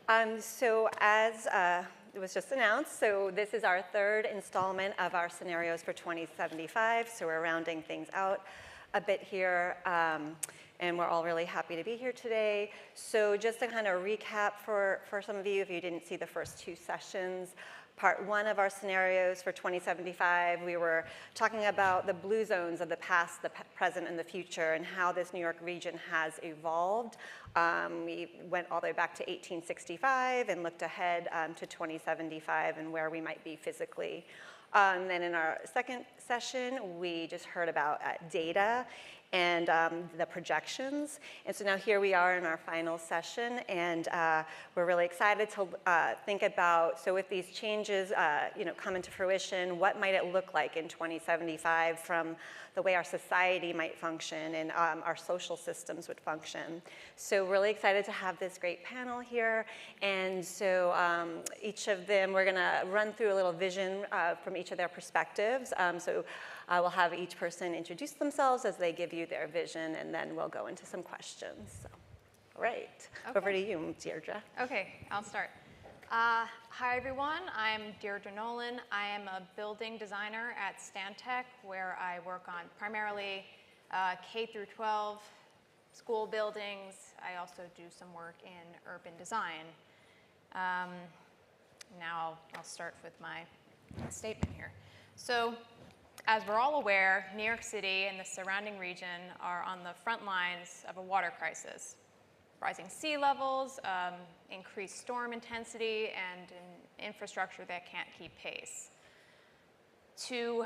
So as it was just announced, so this is our third installment of our scenarios for 2075. So we're rounding things out a bit here, and we're all really happy to be here today. So just to kind of recap for some of you, if you didn't see the first two sessions, part one of our scenarios for 2075, we were talking about the blue zones of the past, the present, and the future, and how this New York region has evolved. We went all the way back to 1865 and looked ahead to 2075 and where we might be physically. Then in our second session, we just heard about data and the projections. And so now here we are in our final session, and we're really excited to think about, so if these changes come into fruition, what might it look like in 2075 from the way our society might function and our social systems would function. So really excited to have this great panel here. And so each of them, we're gonna run through a little vision from each of their perspectives. We'll have each person introduce themselves as they give you their vision, and then we'll go into some questions. So, all right, okay. Over to you, Deirdre. Okay, I'll start. Hi, everyone. I'm Deirdre Nolan. I am a building designer at Stantec, where I work on primarily K through 12 school buildings. I also do some work in urban design. Now I'll start with my statement here. So, as we're all aware, New York City and the surrounding region are on the front lines of a water crisis. Rising sea levels, increased storm intensity, and an infrastructure that can't keep pace. To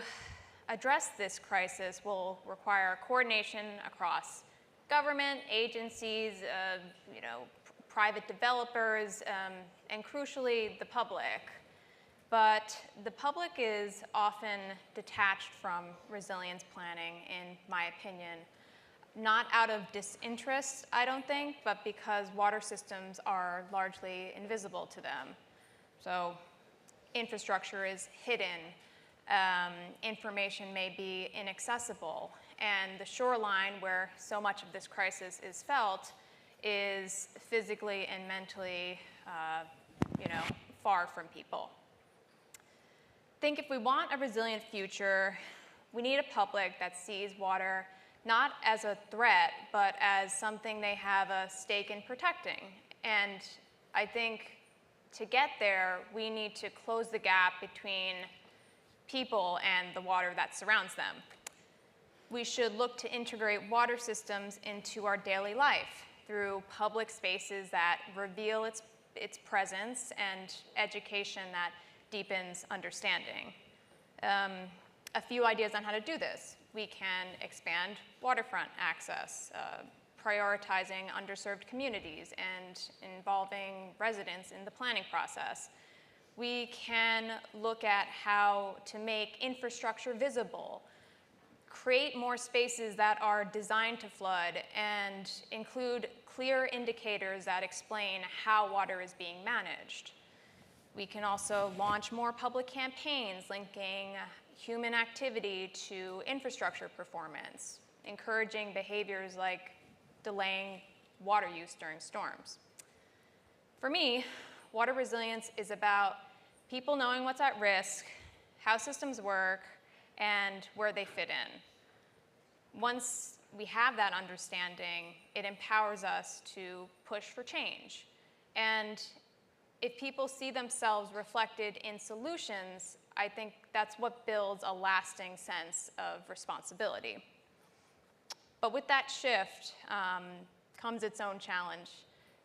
address this crisis will require coordination across government, agencies, private developers, and crucially, the public. But the public is often detached from resilience planning, in my opinion, not out of disinterest, I don't think, but because water systems are largely invisible to them. So infrastructure is hidden, information may be inaccessible, and the shoreline where so much of this crisis is felt is physically and mentally, far from people. I think if we want a resilient future, we need a public that sees water not as a threat, but as something they have a stake in protecting. And I think to get there, we need to close the gap between people and the water that surrounds them. We should look to integrate water systems into our daily life through public spaces that reveal its presence and education that deepens understanding. A few ideas on how to do this. We can expand waterfront access, prioritizing underserved communities and involving residents in the planning process. We can look at how to make infrastructure visible, create more spaces that are designed to flood, and include clear indicators that explain how water is being managed. We can also launch more public campaigns linking human activity to infrastructure performance, encouraging behaviors like delaying water use during storms. For me, water resilience is about people knowing what's at risk, how systems work, and where they fit in. Once we have that understanding, it empowers us to push for change. And if people see themselves reflected in solutions, I think that's what builds a lasting sense of responsibility. But with that shift comes its own challenge.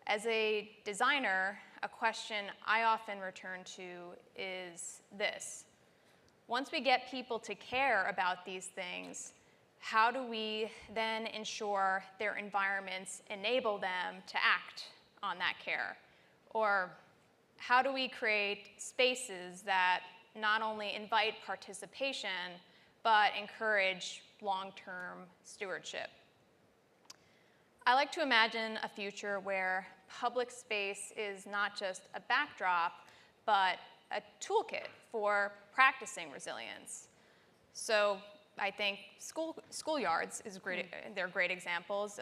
As a designer, a question I often return to is this. Once we get people to care about these things, how do we then ensure their environments enable them to act on that care? Or how do we create spaces that not only invite participation, but encourage long-term stewardship? I like to imagine a future where public space is not just a backdrop, but a toolkit for practicing resilience. So I think schoolyards is great. They're great examples.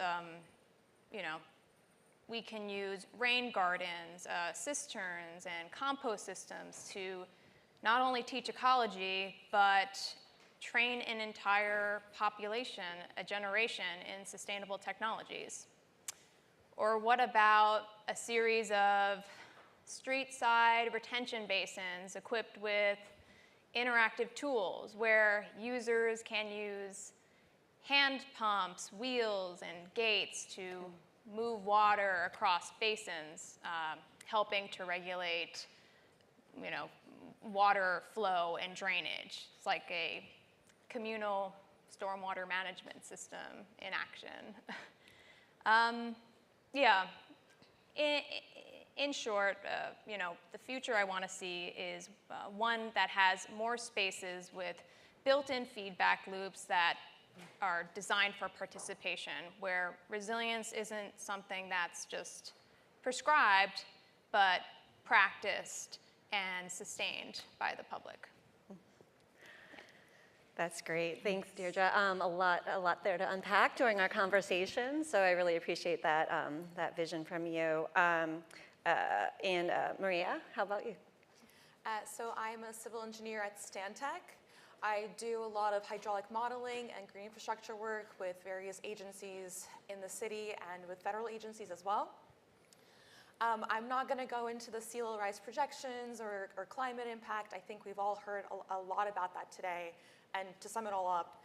We can use rain gardens, cisterns, and compost systems to not only teach ecology, but train an entire population, a generation, in sustainable technologies. Or what about a series of street-side retention basins equipped with interactive tools where users can use hand pumps, wheels, and gates to move water across basins, helping to regulate, water flow and drainage. It's like a communal stormwater management system in action. In short, the future I want to see is one that has more spaces with built-in feedback loops that are designed for participation, where resilience isn't something that's just prescribed, but practiced and sustained by the public. That's great. Thanks, Deirdre. A lot there to unpack during our conversation, so I really appreciate that, that vision from you. And Maria, how about you? So I'm a civil engineer at Stantec. I do a lot of hydraulic modeling and green infrastructure work with various agencies in the city and with federal agencies as well. I'm not going to go into the sea level rise projections or climate impact. I think we've all heard a lot about that today. And to sum it all up,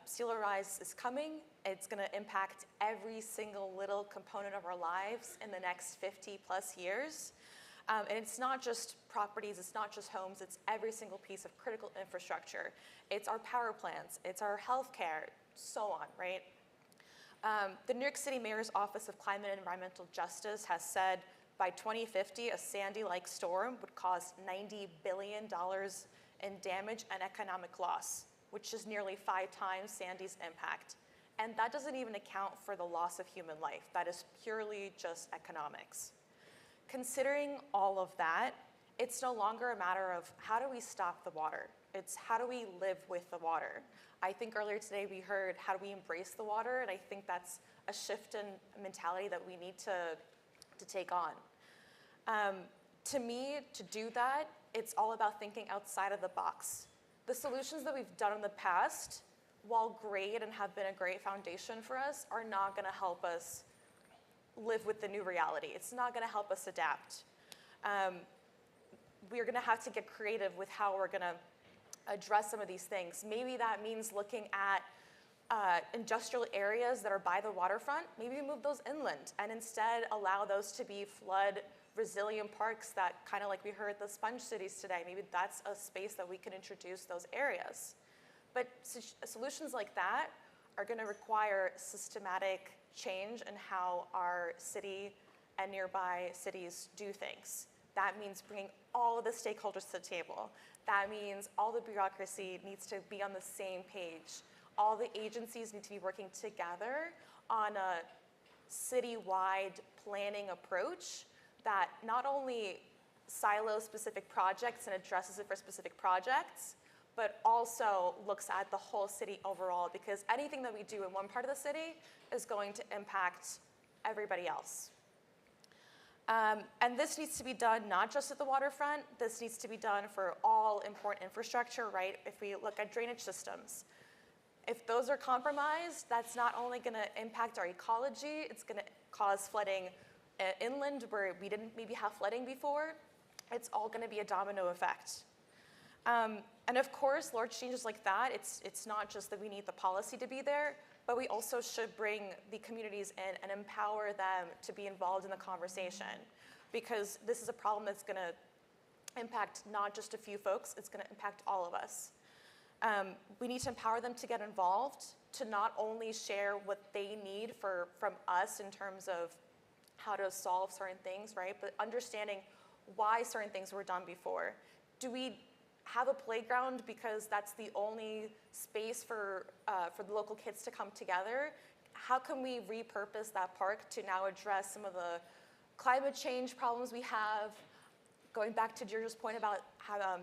sea level rise is coming. It's going to impact every single little component of our lives in the next 50 plus years. And it's not just properties, it's not just homes, it's every single piece of critical infrastructure. It's our power plants, it's our healthcare, so on, right? The New York City Mayor's Office of Climate and Environmental Justice has said by 2050, a Sandy-like storm would cause $90 billion in damage and economic loss, which is nearly 5 times Sandy's impact. And that doesn't even account for the loss of human life. That is purely just economics. Considering all of that, it's no longer a matter of how do we stop the water? It's how do we live with the water? I think earlier today we heard how do we embrace the water, and I think that's a shift in mentality that we need to take on. To me, to do that, it's all about thinking outside of the box. The solutions that we've done in the past, while great and have been a great foundation for us, are not going to help us live with the new reality. It's not going to help us adapt. We're going to have to get creative with how we're going to address some of these things. Maybe that means looking at industrial areas that are by the waterfront. Maybe move those inland and instead allow those to be flood resilient parks that, kind of like we heard the sponge cities today, maybe that's a space that we can introduce those areas. But solutions like that are going to require systematic change in how our city and nearby cities do things. That means bringing all of the stakeholders to the table. That means all the bureaucracy needs to be on the same page. All the agencies need to be working together on a citywide planning approach that not only silos specific projects and addresses it for specific projects, but also looks at the whole city overall, because anything that we do in one part of the city is going to impact everybody else. And this needs to be done not just at the waterfront, this needs to be done for all important infrastructure, right? If we look at drainage systems, if those are compromised, that's not only gonna impact our ecology, it's gonna cause flooding inland where we didn't maybe have flooding before. It's all gonna be a domino effect. And of course, large changes like that, it's not just that we need the policy to be there, but we also should bring the communities in and empower them to be involved in the conversation, because this is a problem that's gonna impact not just a few folks, it's gonna impact all of us. We need to empower them to get involved, to not only share what they need from us in terms of how to solve certain things, right? But understanding why certain things were done before. Do we have a playground because that's the only space for the local kids to come together? How can we repurpose that park to now address some of the climate change problems we have? Going back to Deirdre's point about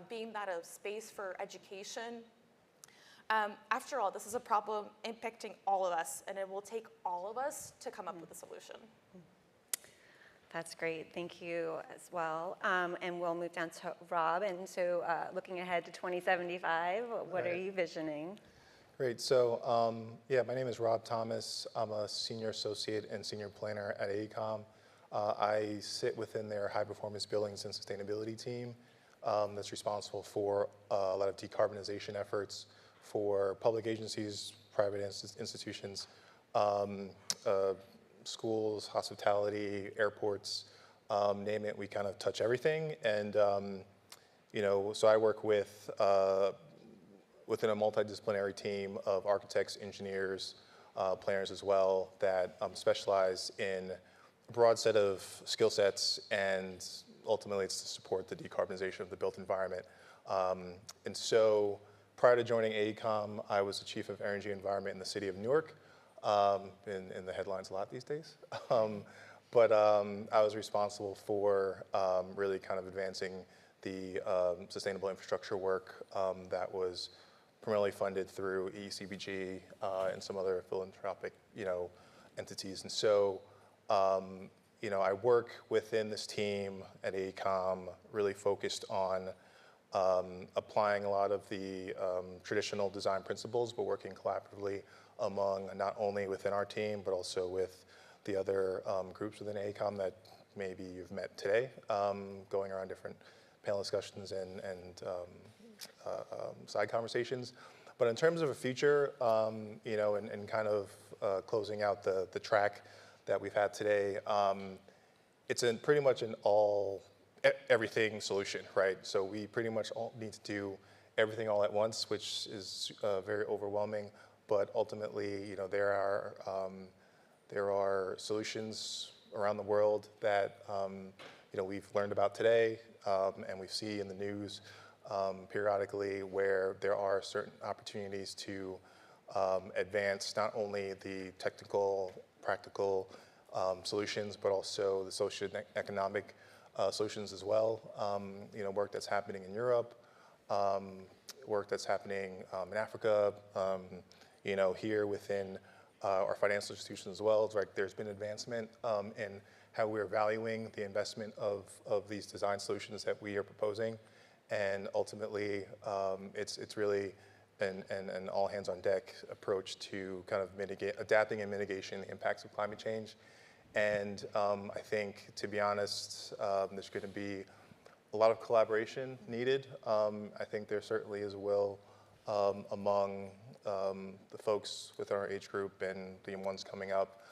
being that a space for education. After all, this is a problem impacting all of us, and it will take all of us to come up with a solution. That's great. Thank you as well. And we'll move down to Rob. And so looking ahead to 2075, what are you visioning? Great. So, yeah, my name is Rob Thomas. I'm a senior associate and senior planner at AECOM. I sit within their high performance buildings and sustainability team that's responsible for a lot of decarbonization efforts for public agencies, private institutions, schools, hospitality, airports, name it, we kind of touch everything. And, so I work with within a multidisciplinary team of architects, engineers, planners as well that specialize in a broad set of skill sets, and ultimately it's to support the decarbonization of the built environment. And so prior to joining AECOM, I was the chief of energy and environment in the city of Newark, in the headlines a lot these days. But I was responsible for really kind of advancing the sustainable infrastructure work that was primarily funded through ECBG and some other philanthropic, entities. And so, I work within this team at AECOM, really focused on applying a lot of the traditional design principles, but working collaboratively among not only within our team, but also with the other groups within AECOM that maybe you've met today, going around different panel discussions and side conversations. But in terms of a future, and kind of closing out the track that we've had today, it's pretty much an everything solution, right? So we pretty much all need to do everything all at once, which is very overwhelming. But ultimately, there are solutions around the world that we've learned about today, and we see in the news periodically where there are certain opportunities to advance not only the technical, practical solutions, but also the socio-economic solutions as well. Work that's happening in Europe, work that's happening in Africa, here within our financial institutions as well. It's like there's been advancement in how we're valuing the investment of these design solutions that we are proposing. And ultimately, it's really an all hands on deck approach to kind of adapting and mitigating the impacts of climate change. And I think, to be honest, there's going to be a lot of collaboration needed. I think there certainly is a will among the folks within our age group and the ones coming up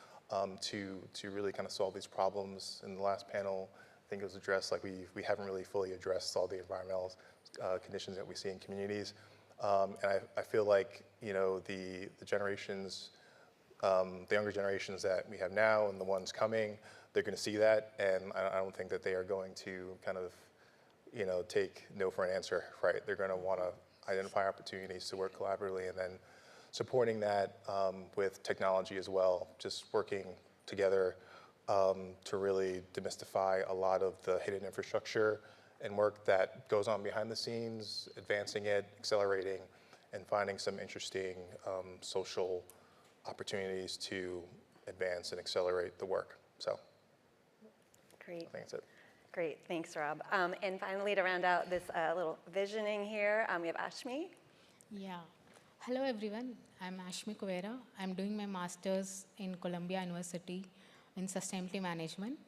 to really kind of solve these problems. In the last panel, I think it was addressed, like we haven't really fully addressed all the environmental conditions that we see in communities. And I feel like, the generations, the younger generations that we have now and the ones coming, they're going to see that. And I don't think that they are going to kind of, take no for an answer, right? They're going to want to identify opportunities to work collaboratively, and then supporting that with technology as well, just working together to really demystify a lot of the hidden infrastructure and work that goes on behind the scenes, advancing it, accelerating, and finding some interesting social opportunities to advance and accelerate the work. So, Great. I think that's it. Great, thanks, Rob. And finally, to round out this little visioning here, we have Ashmi. Yeah. Hello, everyone. I'm Ashmi Kuvera. I'm doing my master's in Columbia University in Sustainability Management.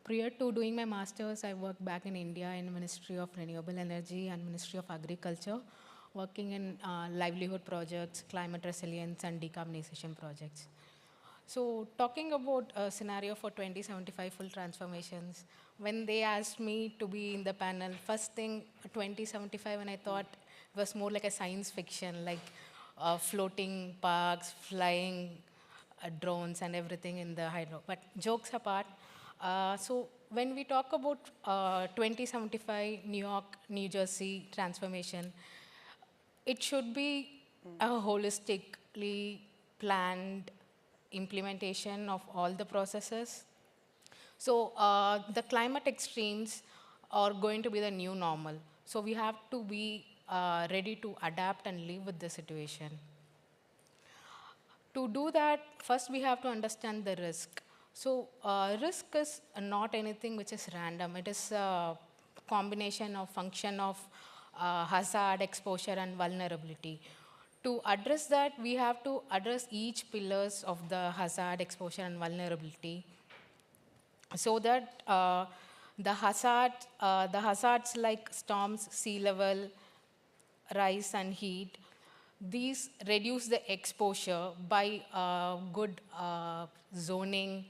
Prior to doing my master's, I worked back in India in Ministry of Renewable Energy and Ministry of Agriculture, working in livelihood projects, climate resilience, and decarbonization projects. So talking about a scenario for 2075 full transformations, when they asked me to be in the panel, first thing, 2075, and I thought it was more like a science fiction, like floating parks, flying drones, and everything in the hydro. But jokes apart, so when we talk about 2075 New York, New Jersey transformation, it should be a holistically planned implementation of all the processes. So the climate extremes are going to be the new normal. So we have to be ready to adapt and live with the situation. To do that, first we have to understand the risk. So risk is not anything which is random. It is a combination of function of hazard, exposure, and vulnerability. To address that, we have to address each pillars of the hazard, exposure, and vulnerability, so that the hazards like storms, sea level rise, and heat, these reduce the exposure by good zoning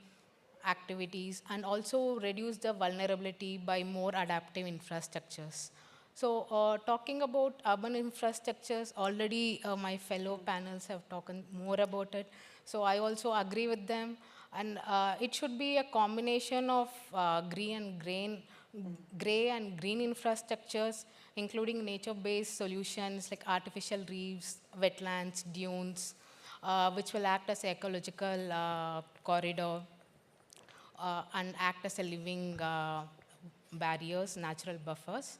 activities, and also reduce the vulnerability by more adaptive infrastructures. So talking about urban infrastructures, already my fellow panels have talked more about it. So I also agree with them. And it should be a combination of gray and green infrastructures, including nature-based solutions like artificial reefs, wetlands, dunes, which will act as ecological corridor and act as a living barriers, natural buffers.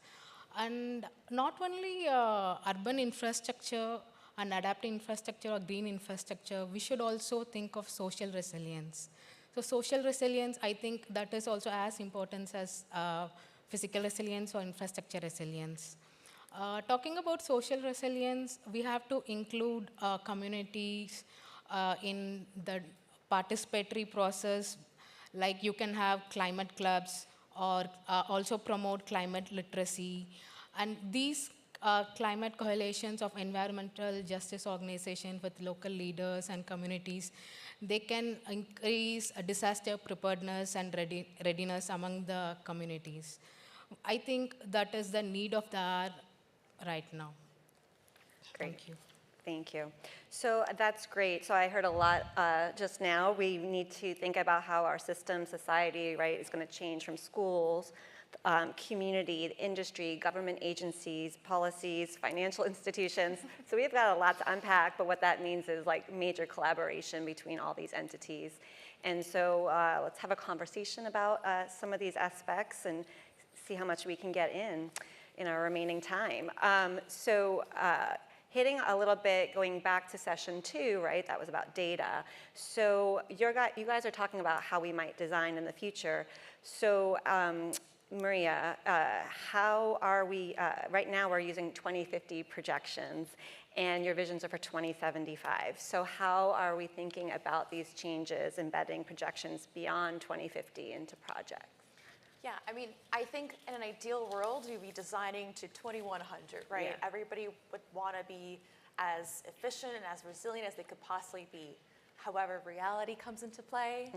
And not only urban infrastructure and adaptive infrastructure or green infrastructure, we should also think of social resilience. So social resilience, I think that is also as important as physical resilience or infrastructure resilience. Talking about social resilience, we have to include communities in the participatory process. Like you can have climate clubs, or also promote climate literacy. And these climate coalitions of environmental justice organizations with local leaders and communities, they can increase disaster preparedness and readiness among the communities. I think that is the need of the hour right now. Great. Thank you. Thank you. So that's great. So I heard a lot just now. We need to think about how our system, society, right, is going to change from schools, community, industry, government agencies, policies, financial institutions. So we've got a lot to unpack, but what that means is like major collaboration between all these entities. And so let's have a conversation about some of these aspects and see how much we can get in our remaining time. Hitting a little bit, going back to session 2, right, that was about data. So you guys are talking about how we might design in the future. So Maria, how are we, right now we're using 2050 projections, and your visions are for 2075. So how are we thinking about these changes, embedding projections beyond 2050 into projects? Yeah, I mean, I think in an ideal world, we'd be designing to 2100, right? Yeah. Everybody would want to be as efficient and as resilient as they could possibly be. However, reality comes into play,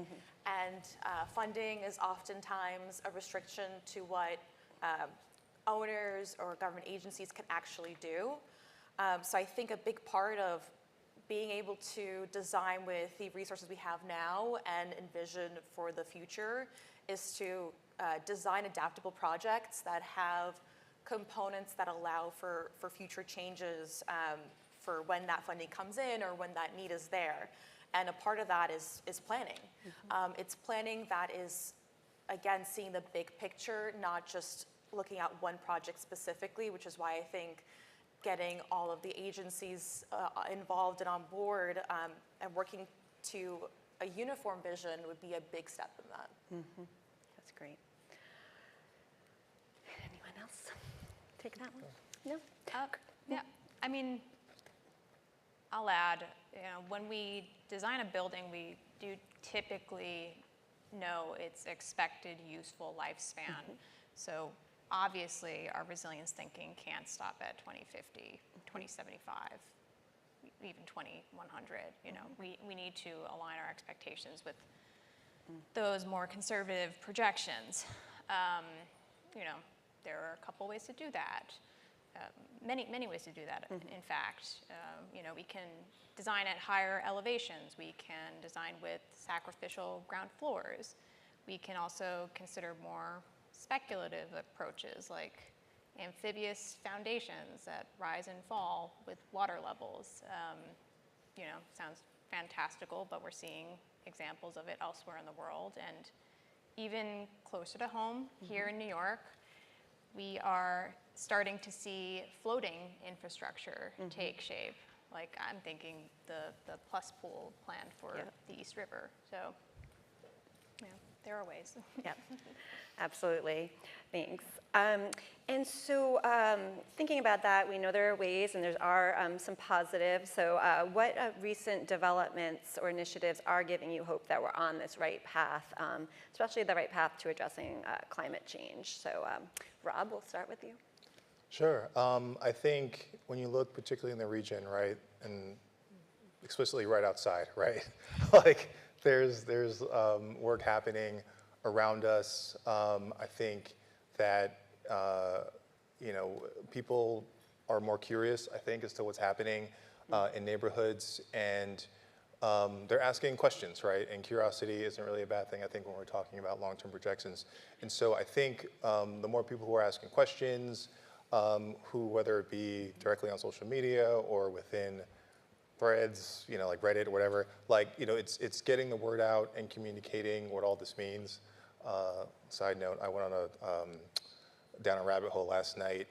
and funding is oftentimes a restriction to what owners or government agencies can actually do. So I think a big part of being able to design with the resources we have now and envision for the future is to design adaptable projects that have components that allow for future changes for when that funding comes in or when that need is there. And a part of that is planning. It's planning that is, again, seeing the big picture, not just looking at one project specifically, which is why I think getting all of the agencies involved and on board and working to a uniform vision would be a big step in that. That's great. Anyone else take that one? No? Yeah, I mean, I'll add, when we design a building, we do typically know its expected useful lifespan. So obviously, our resilience thinking can't stop at 2050, 2075, even 2100. We need to align our expectations with those more conservative projections. There are a couple ways to do that. Many ways to do that, in fact. We can design at higher elevations. We can design with sacrificial ground floors. We can also consider more speculative approaches like amphibious foundations that rise and fall with water levels. Sounds fantastical, but we're seeing examples of it elsewhere in the world. And even closer to home, here in New York, we are starting to see floating infrastructure take shape. Like I'm thinking the plus pool planned for the East River. So There are ways. Yeah, absolutely. Thanks. And so thinking about that, we know there are ways and there are some positives. So what recent developments or initiatives are giving you hope that we're on this right path, especially the right path to addressing climate change? So Rob, we'll start with you. Sure. I think when you look particularly in the region, right, and explicitly right outside, right, like there's work happening around us. I think that you know, people are more curious, I think, as to what's happening in neighborhoods, and they're asking questions, right? And curiosity isn't really a bad thing, I think, when we're talking about long-term projections. And so I think the more people who are asking questions, who, whether it be directly on social media or within threads, you know, like Reddit or whatever, like, you know, it's getting the word out and communicating what all this means. Side note, I went on down a rabbit hole last night,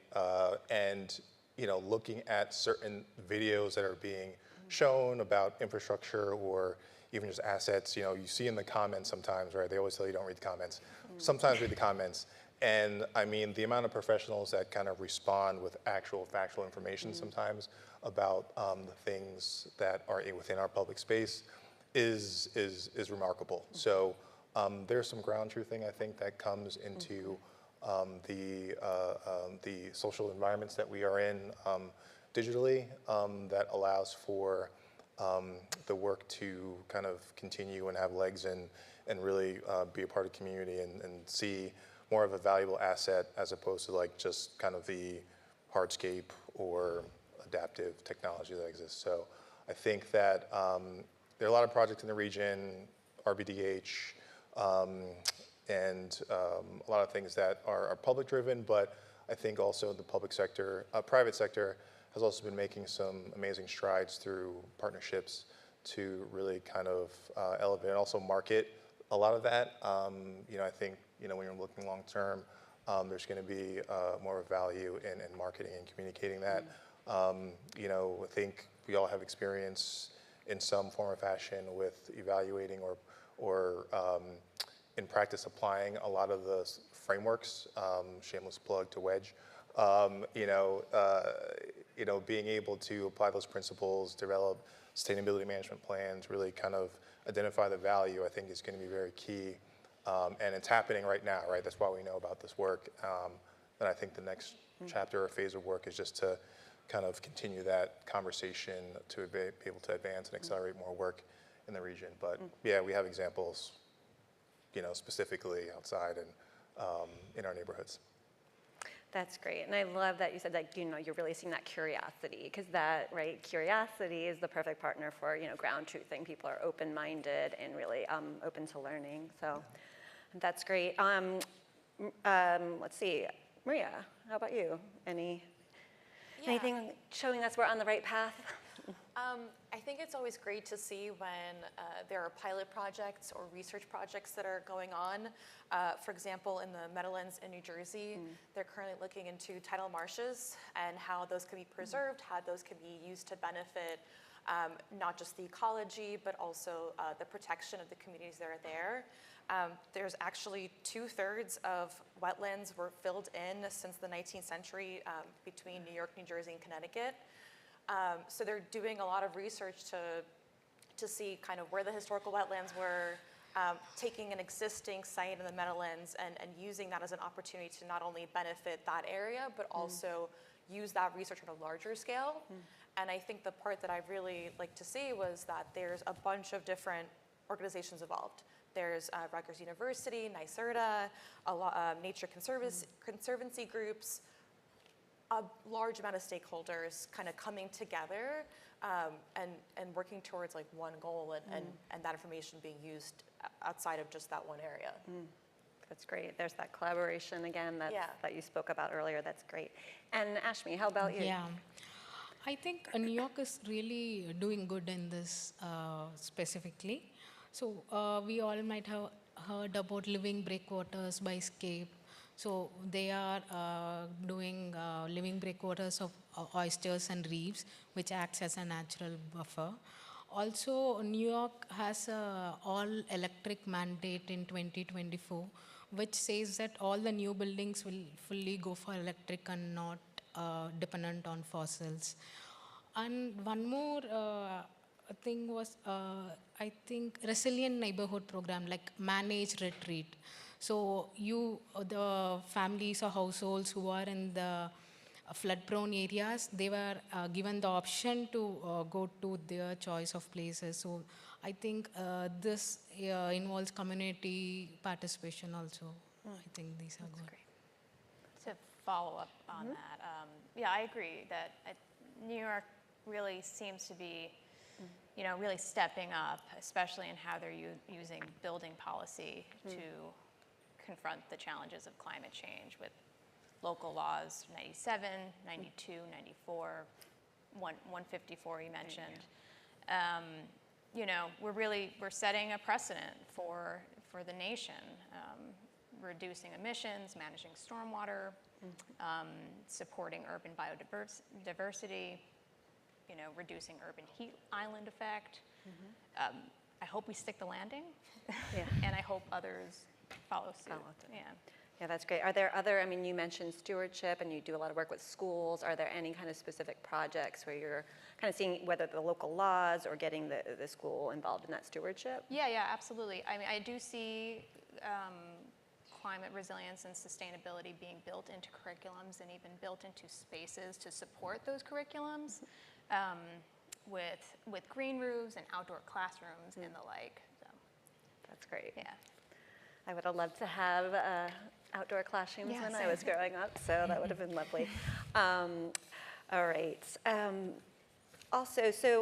and, you know, looking at certain videos that are being shown about infrastructure or even just assets, you know, you see in the comments sometimes, right? They always tell you don't read the comments. Sometimes read the comments. And I mean, the amount of professionals that kind of respond with actual factual information sometimes about the things that are within our public space is remarkable. So there's some ground truthing, I think, that comes into the social environments that we are in digitally that allows for the work to kind of continue and have legs and really be a part of the community and see more of a valuable asset as opposed to like just kind of the hardscape or adaptive technology that exists. So I think that there are a lot of projects in the region, RBDH, and a lot of things that are public driven, but I think also the public sector, private sector has also been making some amazing strides through partnerships to really kind of elevate and also market a lot of that. You know, I think, you know, when you're looking long term, there's going to be more value in marketing and communicating that. You know, I think we all have experience in some form or fashion with evaluating or in practice applying a lot of the frameworks. Shameless plug to Wedge. You know, being able to apply those principles, develop sustainability management plans, really kind of identify the value, I think is going to be very key. And it's happening right now, right? That's why we know about this work. And I think the next chapter or phase of work is just to kind of continue that conversation to be able to advance and accelerate more work in the region. But yeah, we have examples, you know, specifically outside and in our neighborhoods. That's great, and I love that you said that, you know, you're really seeing that curiosity, because that, right, curiosity is the perfect partner for, you know, ground truthing. People are open-minded and really open to learning, so that's great. Let's see, Maria, how about you? Anything showing us we're on the right path? I think it's always great to see when there are pilot projects or research projects that are going on. For example, in the Meadowlands in New Jersey, they're currently looking into tidal marshes and how those can be preserved, how those can be used to benefit not just the ecology, but also the protection of the communities that are there. There's actually 2/3 of wetlands were filled in since the 19th century between New York, New Jersey, and Connecticut. So they're doing a lot of research to see kind of where the historical wetlands were, taking an existing site in the Meadowlands and using that as an opportunity to not only benefit that area, but also use that research on a larger scale. And I think the part that I really like to see was that there's a bunch of different organizations involved. There's Rutgers University, NYSERDA, nature conservancy groups, a large amount of stakeholders kind of coming together and working towards like one goal and that information being used outside of just that one area. That's great. There's that collaboration again that you spoke about earlier. That's great. And Ashmi, how about you? Yeah. I think New York is really doing good in this specifically. So we all might have heard about living breakwaters by Scape. So they are doing living breakwaters of oysters and reefs, which acts as a natural buffer. Also, New York has a all-electric mandate in 2024, which says that all the new buildings will fully go for electric and not dependent on fossils. And one more thing was, I think, resilient neighborhood program like managed retreat. So the families or households who are in the flood-prone areas, they were given the option to go to their choice of places. So I think this involves community participation also. I think these are good. To follow up on that, yeah, I agree that New York really seems to be, really stepping up, especially in how they're using building policy to confront the challenges of climate change with local laws 97, 92, 94, 154 you mentioned. We're setting a precedent for the nation, reducing emissions, managing stormwater, supporting urban biodiversity, reducing urban heat island effect. I hope we stick the landing, and I hope others follow suit. Yeah, that's great. Are there other, you mentioned stewardship and you do a lot of work with schools. Are there any kind of specific projects where you're kind of seeing whether the local laws or getting the school involved in that stewardship? Yeah, absolutely. I do see climate resilience and sustainability being built into curriculums and even built into spaces to support those curriculums with green roofs and outdoor classrooms and the like. So. That's great. Yeah. I would have loved to have outdoor classrooms when I was growing up, so that would have been lovely. All right. Also, there's a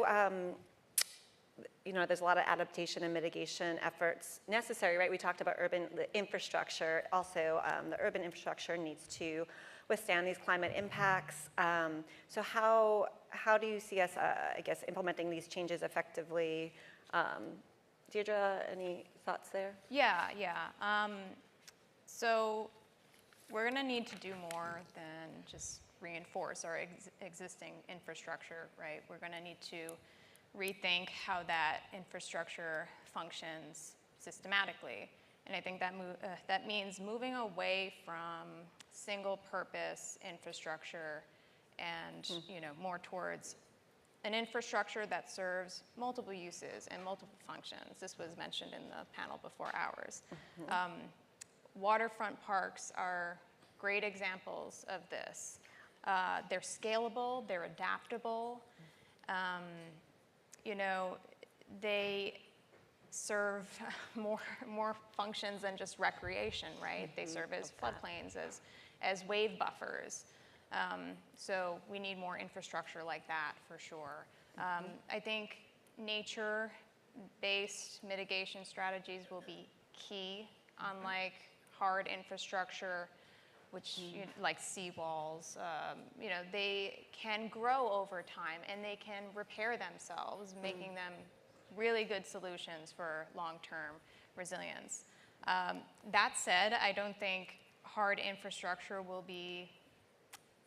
lot of adaptation and mitigation efforts necessary, right? We talked about the infrastructure. Also, the urban infrastructure needs to withstand these climate impacts. So how do you see us, implementing these changes effectively? Deirdre, any thoughts there? Yeah. So we're going to need to do more than just reinforce our existing infrastructure, right? We're going to need to rethink how that infrastructure functions systematically. And I think that means moving away from single-purpose infrastructure and more towards an infrastructure that serves multiple uses and multiple functions. This was mentioned in the panel before ours. Waterfront parks are great examples of this. They're scalable, they're adaptable. They serve more functions than just recreation, right? They serve as floodplains, as wave buffers. So we need more infrastructure like that for sure. I think nature-based mitigation strategies will be key, unlike hard infrastructure, which like seawalls. They can grow over time and they can repair themselves, making them really good solutions for long-term resilience. That said, I don't think hard infrastructure will be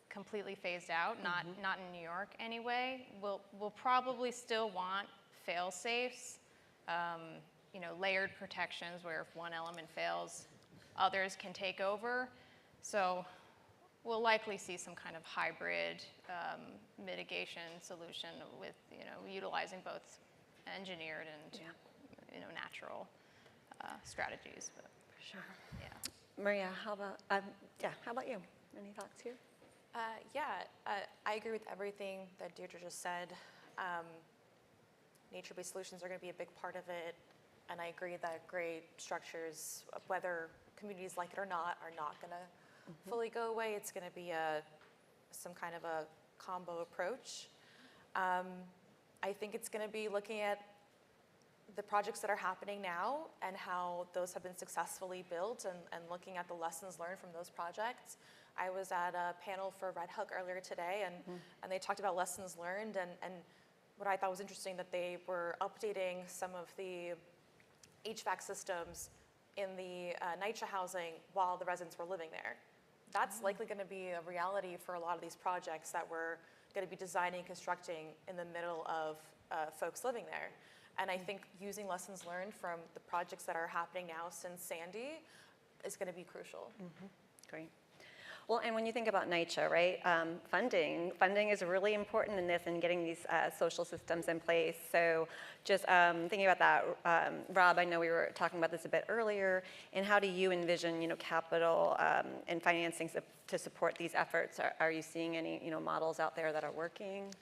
completely phased out, not in New York anyway. We'll probably still want fail-safes, layered protections where if one element fails, others can take over. So we'll likely see some kind of hybrid mitigation solution with, utilizing both engineered and, natural strategies. But, for sure. Yeah. Maria, how about you? Any thoughts here? I agree with everything that Deirdre just said. Nature-based solutions are going to be a big part of it, and I agree that gray structures, whether communities like it or not, are not going to fully go away. It's going to be some kind of a combo approach. I think it's going to be looking at the projects that are happening now and how those have been successfully built and looking at the lessons learned from those projects. I was at a panel for Red Hook earlier today, and they talked about lessons learned, and what I thought was interesting that they were updating some of the HVAC systems in the NYCHA housing while the residents were living there. That's likely going to be a reality for a lot of these projects that we're going to be designing and constructing in the middle of folks living there. And I think using lessons learned from the projects that are happening now since Sandy is going to be crucial. Great. Well, and when you think about NYCHA, right, funding is really important in this and getting these social systems in place. So just thinking about that, Rob, I know we were talking about this a bit earlier, and how do you envision, capital and financing to support these efforts? Are you seeing any, models out there that are working?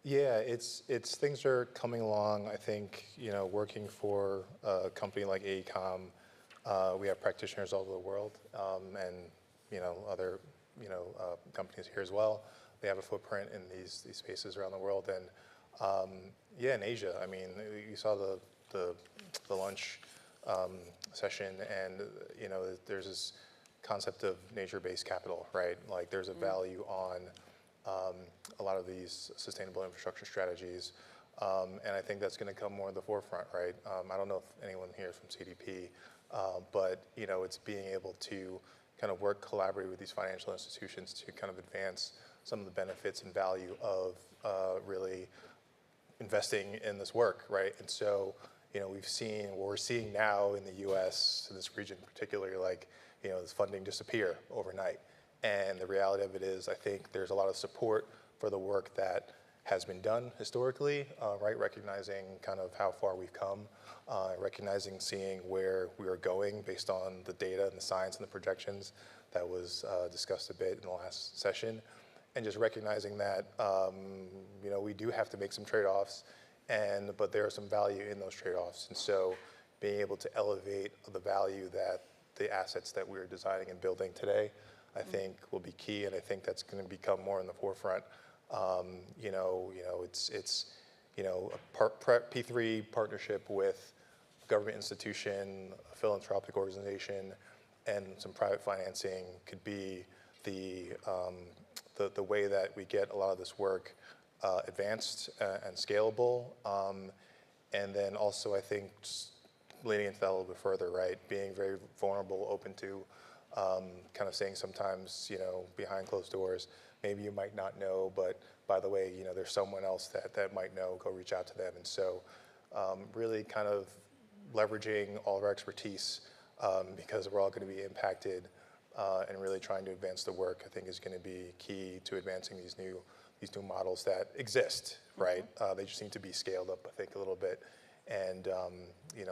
Yeah, it's things are coming along. I think, working for a company like AECOM, we have practitioners all over the world, and other companies here as well. They have a footprint in these spaces around the world, and yeah, in Asia. I mean, you saw the lunch session, and there's this concept of nature-based capital, right? Like there's a value on a lot of these sustainable infrastructure strategies, and I think that's going to come more in the forefront, right? I don't know if anyone here is from CDP, but it's being able to kind of work collaboratively with these financial institutions to kind of advance some of the benefits and value of really investing in this work, right? And so, we've seen what we're seeing now in the U.S., in this region particularly, like, this funding disappear overnight. And the reality of it is, I think there's a lot of support for the work that has been done historically, right? Recognizing kind of how far we've come, seeing where we are going based on the data and the science and the projections that was discussed a bit in the last session, and just recognizing that we do have to make some trade-offs, but there is some value in those trade-offs, and so being able to elevate the value that the assets that we're designing and building today, I think will be key, and I think that's going to become more in the forefront. It's a P3 partnership with a government institution, a philanthropic organization, and some private financing could be the way that we get a lot of this work advanced and scalable. And then also, I think, just leaning into that a little bit further, right? Being very vulnerable, open to kind of saying sometimes, behind closed doors, maybe you might not know, but by the way, there's someone else that might know, go reach out to them. And so really kind of leveraging all of our expertise because we're all going to be impacted and really trying to advance the work, I think is going to be key to advancing these new models that exist, right? They just need to be scaled up, I think, a little bit. And,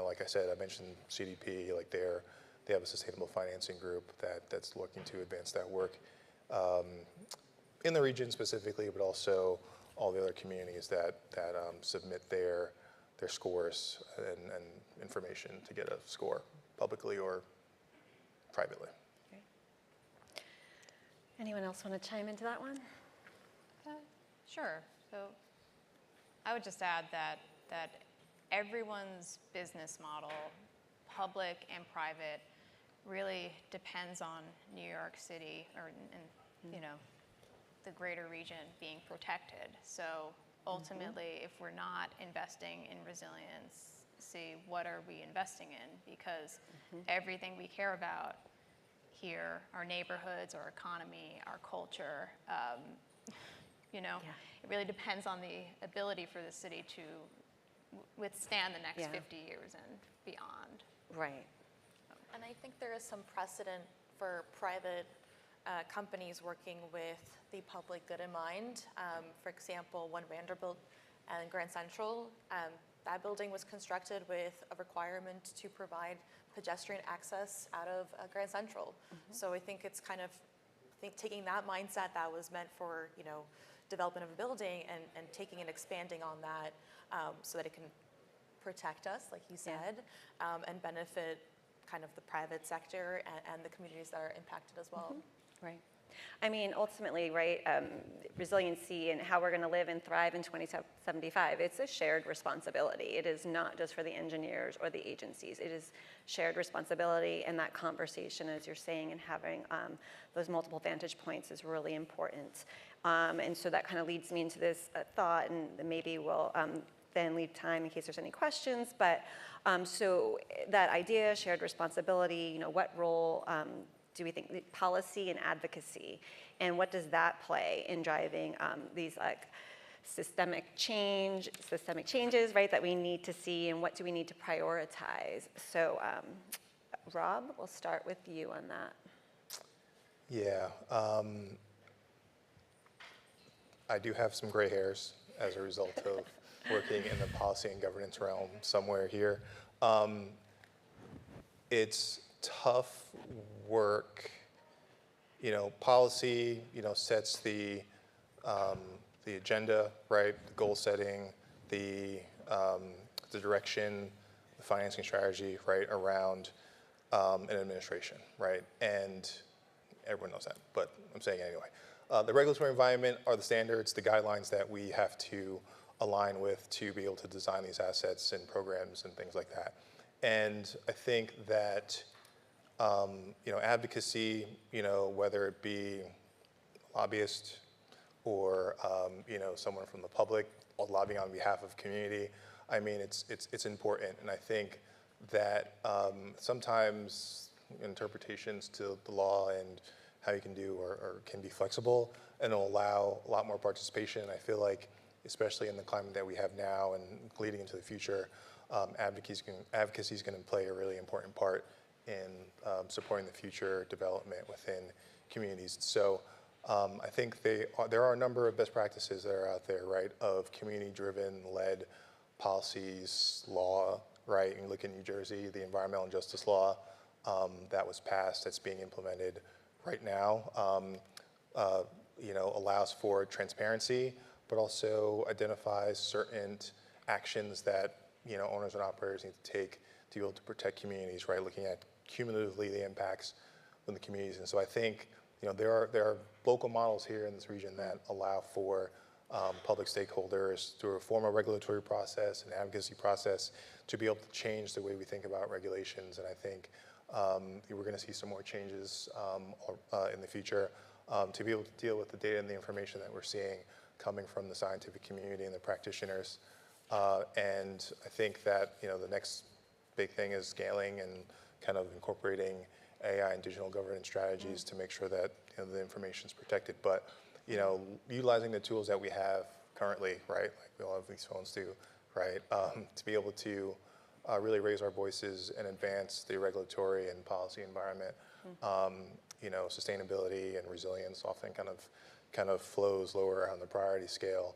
like I said, I mentioned CDP, like they have a sustainable financing group that's looking to advance that work in the region specifically, but also all the other communities that submit their scores and information to get a score publicly or privately. Great. Anyone else want to chime into that one? Sure. So I would just add that everyone's business model, public and private, really depends on New York City or the greater region being protected. So ultimately, if we're not investing in resiliency, what are we investing in? Because everything we care about here, our neighborhoods, our economy, our culture, it really depends on the ability for the city to withstand the next 50 years and beyond. Right. And I think there is some precedent for private companies working with the public good in mind. For example, One Vanderbilt and Grand Central, that building was constructed with a requirement to provide pedestrian access out of Grand Central. So I think it's kind of taking that mindset that was meant for development of a building and taking and expanding on that so that it can protect us, like you said, and benefit kind of the private sector and the communities that are impacted as well. Right. I mean, ultimately, right, resiliency and how we're going to live and thrive in 2075, it's a shared responsibility. It is not just for the engineers or the agencies. It is shared responsibility, and that conversation, as you're saying, and having those multiple vantage points is really important. And so that kind of leads me into this thought, and maybe we'll then leave time in case there's any questions. But so that idea, shared responsibility, what role do we think policy and advocacy, and what does that play in driving these like systemic changes, right, that we need to see, and what do we need to prioritize? So Rob, we'll start with you on that. Yeah, I do have some gray hairs as a result of working in the policy and governance realm somewhere here. It's tough work. You know, policy, you know, sets the agenda, right? The goal setting, the direction, the financing strategy, right, around an administration, right? And everyone knows that, but I'm saying it anyway. The regulatory environment are the standards, the guidelines that we have to align with to be able to design these assets and programs and things like that. And I think that, you know, advocacy, you know, whether it be lobbyist or, you know, someone from the public lobbying on behalf of community, I mean, it's important. And I think that sometimes interpretations to the law and how you can do or can be flexible, and it'll allow a lot more participation. I feel like, especially in the climate that we have now and leading into the future, advocacy is going to play a really important part in supporting the future development within communities. So I think there are a number of best practices that are out there, right, of community-driven led policies, law, right? You look at New Jersey, the environmental justice law that was passed, that's being implemented right now, you know, allows for transparency, but also identifies certain actions that, you know, owners and operators need to take to be able to protect communities, right? Looking at cumulatively the impacts on the communities. And so I think, you know, there are local models here in this region that allow for public stakeholders through a formal regulatory process and advocacy process to be able to change the way we think about regulations. And I think we're going to see some more changes in the future to be able to deal with the data and the information that we're seeing coming from the scientific community and the practitioners. And I think that, you know, the next big thing is scaling and kind of incorporating AI and digital governance strategies to make sure that, you know, the information is protected. But, you know, utilizing the tools that we have currently, right, like we all have these phones too, right, to be able to really raise our voices and advance the regulatory and policy environment. You know, sustainability and resilience often kind of flows lower on the priority scale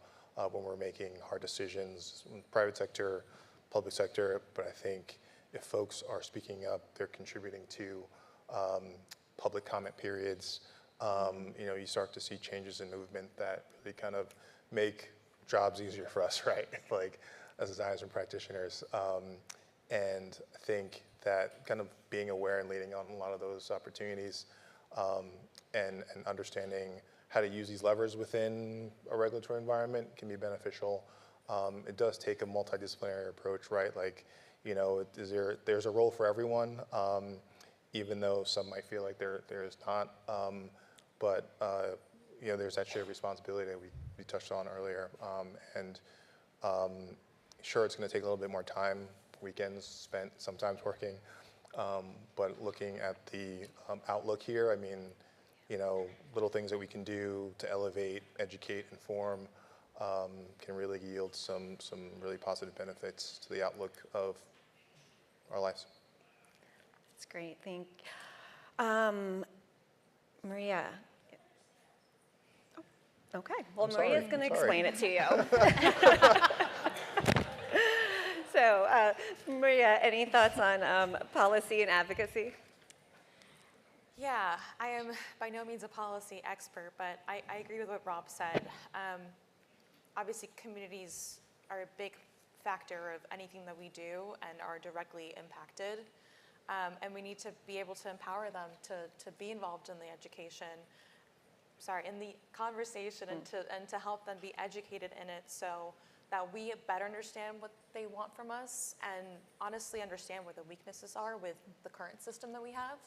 when we're making hard decisions, private sector, public sector. But I think if folks are speaking up, they're contributing to public comment periods. You know, you start to see changes in movement that really kind of make jobs easier for us, right? Like as designers and practitioners. And I think that kind of being aware and leading on a lot of those opportunities and understanding how to use these levers within a regulatory environment can be beneficial. It does take a multidisciplinary approach, right? Like, you know, there's a role for everyone, even though some might feel like there is not. But you know, there's that shared responsibility that we touched on earlier. And sure, it's going to take a little bit more time, weekends spent sometimes working, but looking at the outlook here, I mean, you know, little things that we can do to elevate, educate, inform can really yield some really positive benefits to the outlook of our lives. That's great. Thank you. Maria. Oh, okay. Well, Maria's going to explain it to you. So, Maria, any thoughts on policy and advocacy? Yeah, I am by no means a policy expert, but I agree with what Rob said. Obviously, communities are a big factor of anything that we do and are directly impacted. And we need to be able to empower them to be involved in the in the conversation and to help them be educated in it so that we better understand what they want from us and honestly understand where the weaknesses are with the current system that we have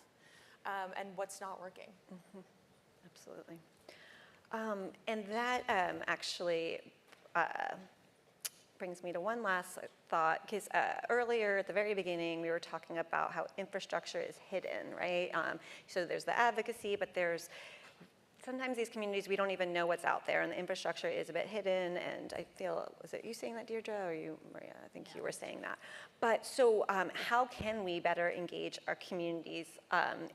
and what's not working. Absolutely. And that actually brings me to one last thought, because earlier at the very beginning, we were talking about how infrastructure is hidden, right? So there's the advocacy, but there's sometimes these communities, we don't even know what's out there, and the infrastructure is a bit hidden, and I feel, was it you saying that, Deirdre, or you, Maria? I think you were saying that. But so how can we better engage our communities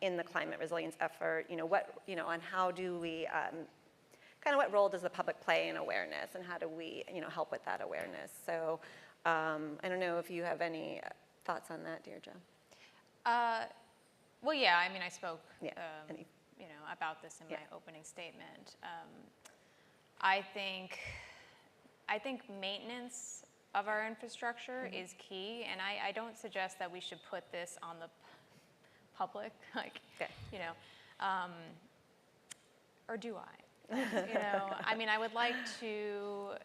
in the climate resilience effort? And how do we, kind of what role does the public play in awareness, and how do we, help with that awareness? So I don't know if you have any thoughts on that, Deirdre. Well, yeah, I mean, I spoke about this in my opening statement. I think maintenance of our infrastructure is key, and I don't suggest that we should put this on the public, or do I? I mean, I would like to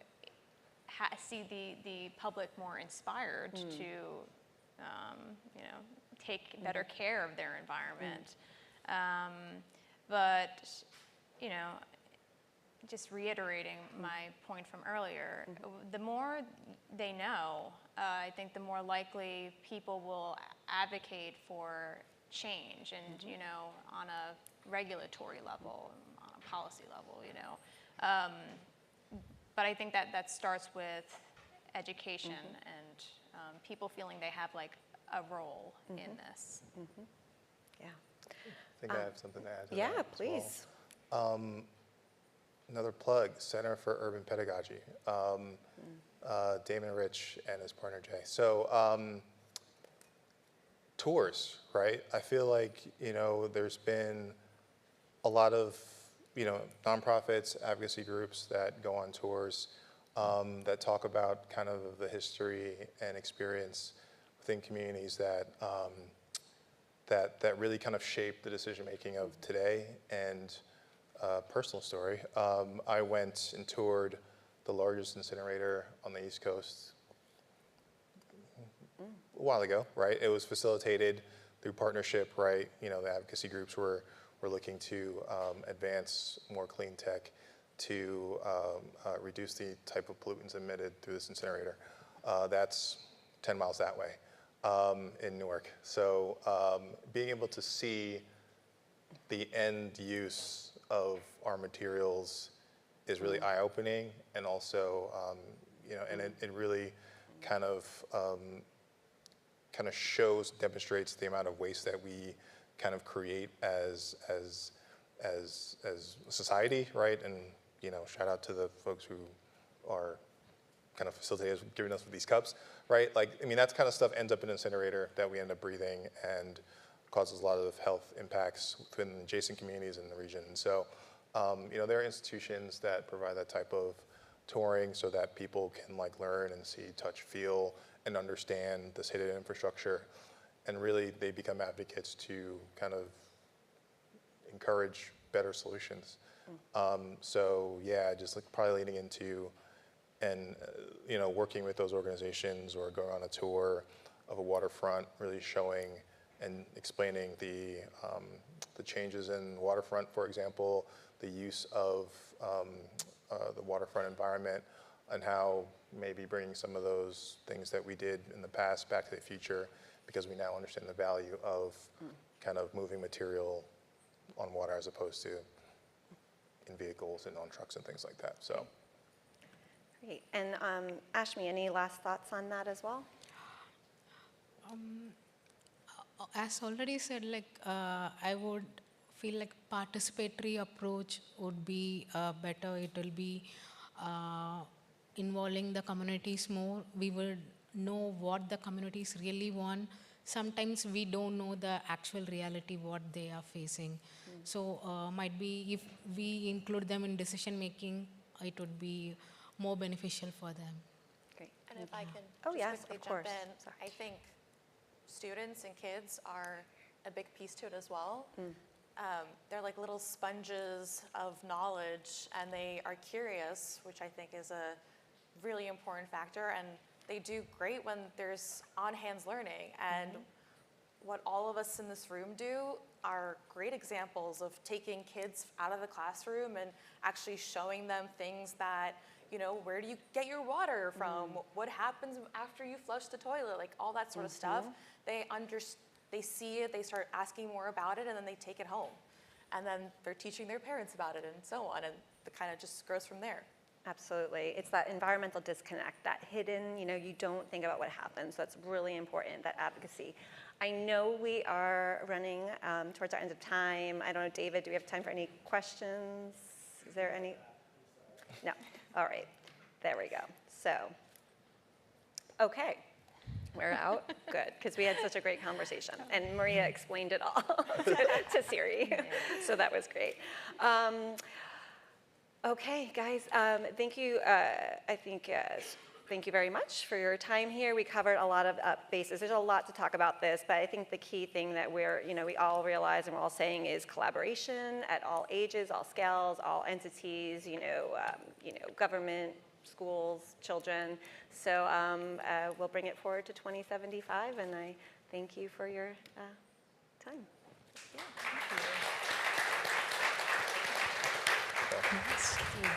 see the public more inspired to, take better care of their environment. But, just reiterating my point from earlier, the more they know, I think the more likely people will advocate for change and, on a regulatory level, on a policy level, But I think that starts with education and people feeling they have like a role in this. Yeah. I think I have something to add to Yeah, that as please. well. Another plug, Center for Urban Pedagogy, Damon Rich and his partner Jay. So tours, right? I feel like, there's been a lot of, nonprofits, advocacy groups that go on tours that talk about kind of the history and experience within communities that that really kind of shaped the decision-making of today. And personal story, I went and toured the largest incinerator on the East Coast a while ago, right? It was facilitated through partnership, right? The advocacy groups were looking to advance more clean tech to reduce the type of pollutants emitted through this incinerator. That's 10 miles that way in Newark. So being able to see the end use of our materials is really eye-opening, and also, and it really kind of demonstrates the amount of waste that we kind of create as a society, right? And shout out to the folks who are kind of facilitators, giving us these cups, right? That kind of stuff ends up in an incinerator that we end up breathing, and causes a lot of health impacts within adjacent communities in the region. So, there are institutions that provide that type of touring so that people can learn and see, touch, feel, and understand this hidden infrastructure. And really, they become advocates to kind of encourage better solutions. So yeah, just probably leaning into and working with those organizations, or going on a tour of a waterfront, really showing and explaining the changes in waterfront, for example, the use of the waterfront environment, and how maybe bringing some of those things that we did in the past back to the future, because we now understand the value of kind of moving material on water as opposed to in vehicles and on trucks and things like that. So. Great. And Ashmi, any last thoughts on that as well? As already said, I would feel like participatory approach would be better. It will be involving the communities more. We would know what the communities really want. Sometimes we don't know the actual reality, what they are facing. So might be if we include them in decision making, it would be more beneficial for them. Great. And if I can yes, quickly of jump course. in, I think students and kids are a big piece to it as well. They're like little sponges of knowledge, and they are curious, which I think is a really important factor, and they do great when there's on-hands learning. And what all of us in this room do are great examples of taking kids out of the classroom and actually showing them things that where do you get your water from? What happens after you flush the toilet? Like all that sort of stuff. They see it, they start asking more about it, and then they take it home. And then they're teaching their parents about it and so on, and it kind of just grows from there. Absolutely. It's that environmental disconnect, that hidden, you don't think about what happens. So that's really important, that advocacy. I know we are running towards our end of time. I don't know, David, do we have time for any questions? Is there any? No. All right. There we go. So, okay. We're out. Good, because we had such a great conversation. And Maria explained it all to Siri. So that was great. Okay, guys, thank you. Thank you very much for your time here. We covered a lot of bases. There's a lot to talk about this, but I think the key thing that we all realize and we're all saying is collaboration at all ages, all scales, all entities, government, schools, children. So we'll bring it forward to 2075, and I thank you for your time. Yeah, thank you.